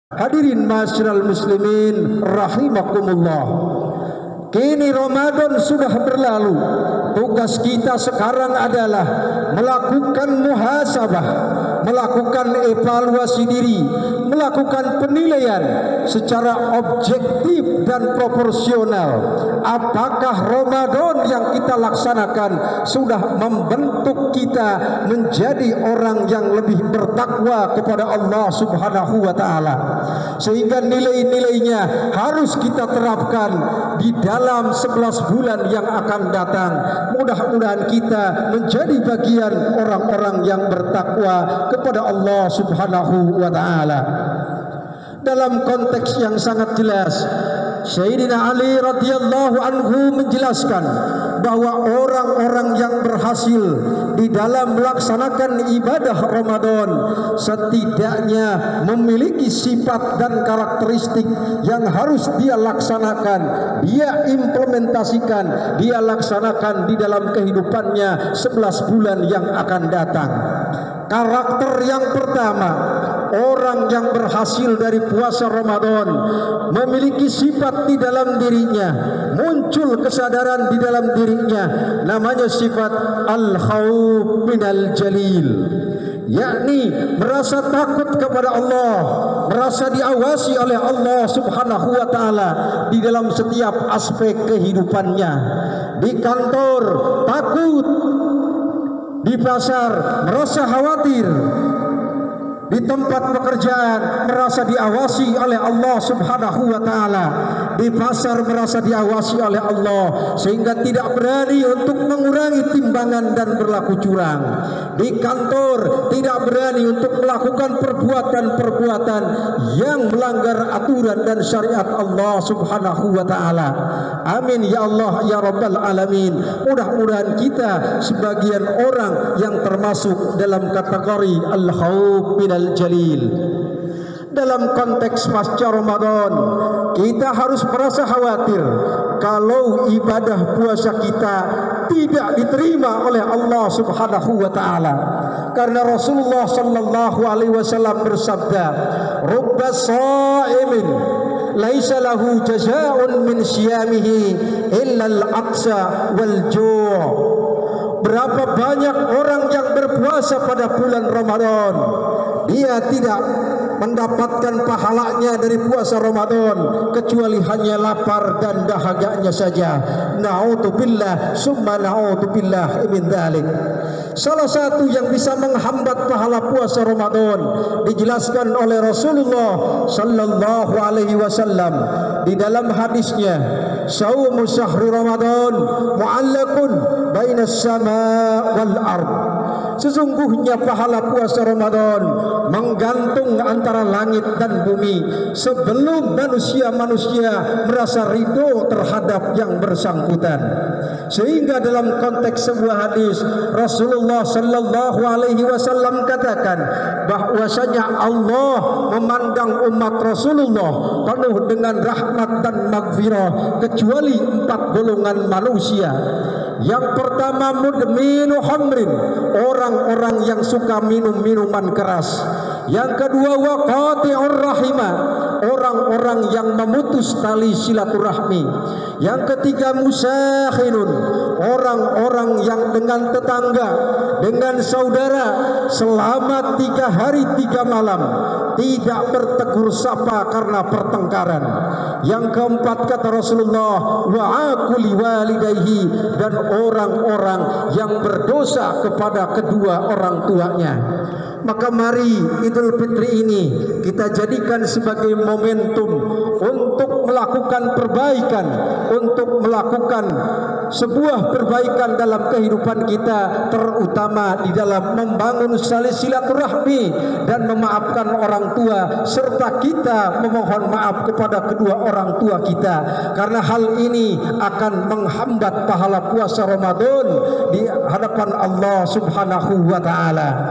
Hadirin masyiral muslimin rahimakumullah. Kini Ramadan sudah berlalu. Tugas kita sekarang adalah melakukan muhasabah, melakukan evaluasi diri, melakukan penilaian secara objektif dan proporsional. Apakah Ramadan yang kita laksanakan sudah membentuk kita menjadi orang yang lebih bertakwa kepada Allah Subhanahu wa taala, sehingga nilai-nilainya harus kita terapkan di dalam 11 bulan yang akan datang. Mudah-mudahan kita menjadi bagian orang-orang yang bertakwa kepada Allah Subhanahu wa taala. Dalam konteks yang sangat jelas, Sayyidina Ali radhiyallahu anhu menjelaskan bahwa orang-orang yang berhasil di dalam melaksanakan ibadah Ramadan setidaknya memiliki sifat dan karakteristik yang harus dia laksanakan, dia implementasikan, dia laksanakan di dalam kehidupannya 11 bulan yang akan datang. Karakter yang pertama, orang yang berhasil dari puasa Ramadan memiliki sifat di dalam dirinya, muncul kesadaran di dalam dirinya, namanya sifat al-khauf minal jalil, yakni merasa takut kepada Allah, merasa diawasi oleh Allah Subhanahu wa taala di dalam setiap aspek kehidupannya. Di kantor takut, di pasar merasa khawatir, di tempat pekerjaan merasa diawasi oleh Allah Subhanahu wa taala, di pasar merasa diawasi oleh Allah sehingga tidak berani untuk mengurangi timbangan dan berlaku curang. Di kantor tidak berani untuk melakukan perbuatan-perbuatan yang melanggar aturan dan syariat Allah Subhanahu wa taala. Amin ya Allah ya rabbal alamin. Mudah-mudahan kita sebagian orang yang termasuk dalam kategori al-khauf minal jalil. Dalam konteks pasca Ramadan, kita harus merasa khawatir kalau ibadah puasa kita tidak diterima oleh Allah Subhanahu wa taala. Karena Rasulullah sallallahu alaihi wasallam bersabda, "Rubba sha'imin laisa lahu jazaa'un min siyamihi illa al-aqsa wal ju'." Berapa banyak orang yang berpuasa pada bulan Ramadan, dia tidak mendapatkan pahalanya dari puasa Ramadan kecuali hanya lapar dan dahaganya saja. Na'udzubillah summa na'udzubillah min dzalik. Salah satu yang bisa menghambat pahala puasa Ramadan dijelaskan oleh Rasulullah sallallahu alaihi wasallam di dalam hadisnya, "Shaumu syahri Ramadan mu'allaqun bainas sama' wal ard." Sesungguhnya pahala puasa Ramadan menggantung antara langit dan bumi sebelum manusia-manusia merasa ridho terhadap yang bersangkutan. Sehingga dalam konteks sebuah hadis Rasulullah sallallahu alaihi wasallam katakan bahwasanya Allah memandang umat Rasulullah penuh dengan rahmat dan maghfirah kecuali 4 golongan manusia. Yang pertama mudminu khamrin, orang-orang yang suka minum minuman keras. Yang kedua waqati'ur rahimah, orang-orang yang memutus tali silaturahmi. Yang ketiga musakhinun, orang-orang yang dengan tetangga, dengan saudara selama 3 hari 3 malam tidak bertegur sapa karena pertengkaran. Yang keempat kata Rasulullah, wa'akuli walidayhi, dan orang-orang yang berdosa kepada kedua orang tuanya. Maka mari Idul Fitri ini kita jadikan sebagai momentum untuk melakukan perbaikan, untuk melakukan sebuah perbaikan dalam kehidupan kita, terutama di dalam membangun silaturahmi dan memaafkan orang tua, serta kita memohon maaf kepada kedua orang tua kita, karena hal ini akan menghambat pahala puasa Ramadan di hadapan Allah Subhanahu wa taala.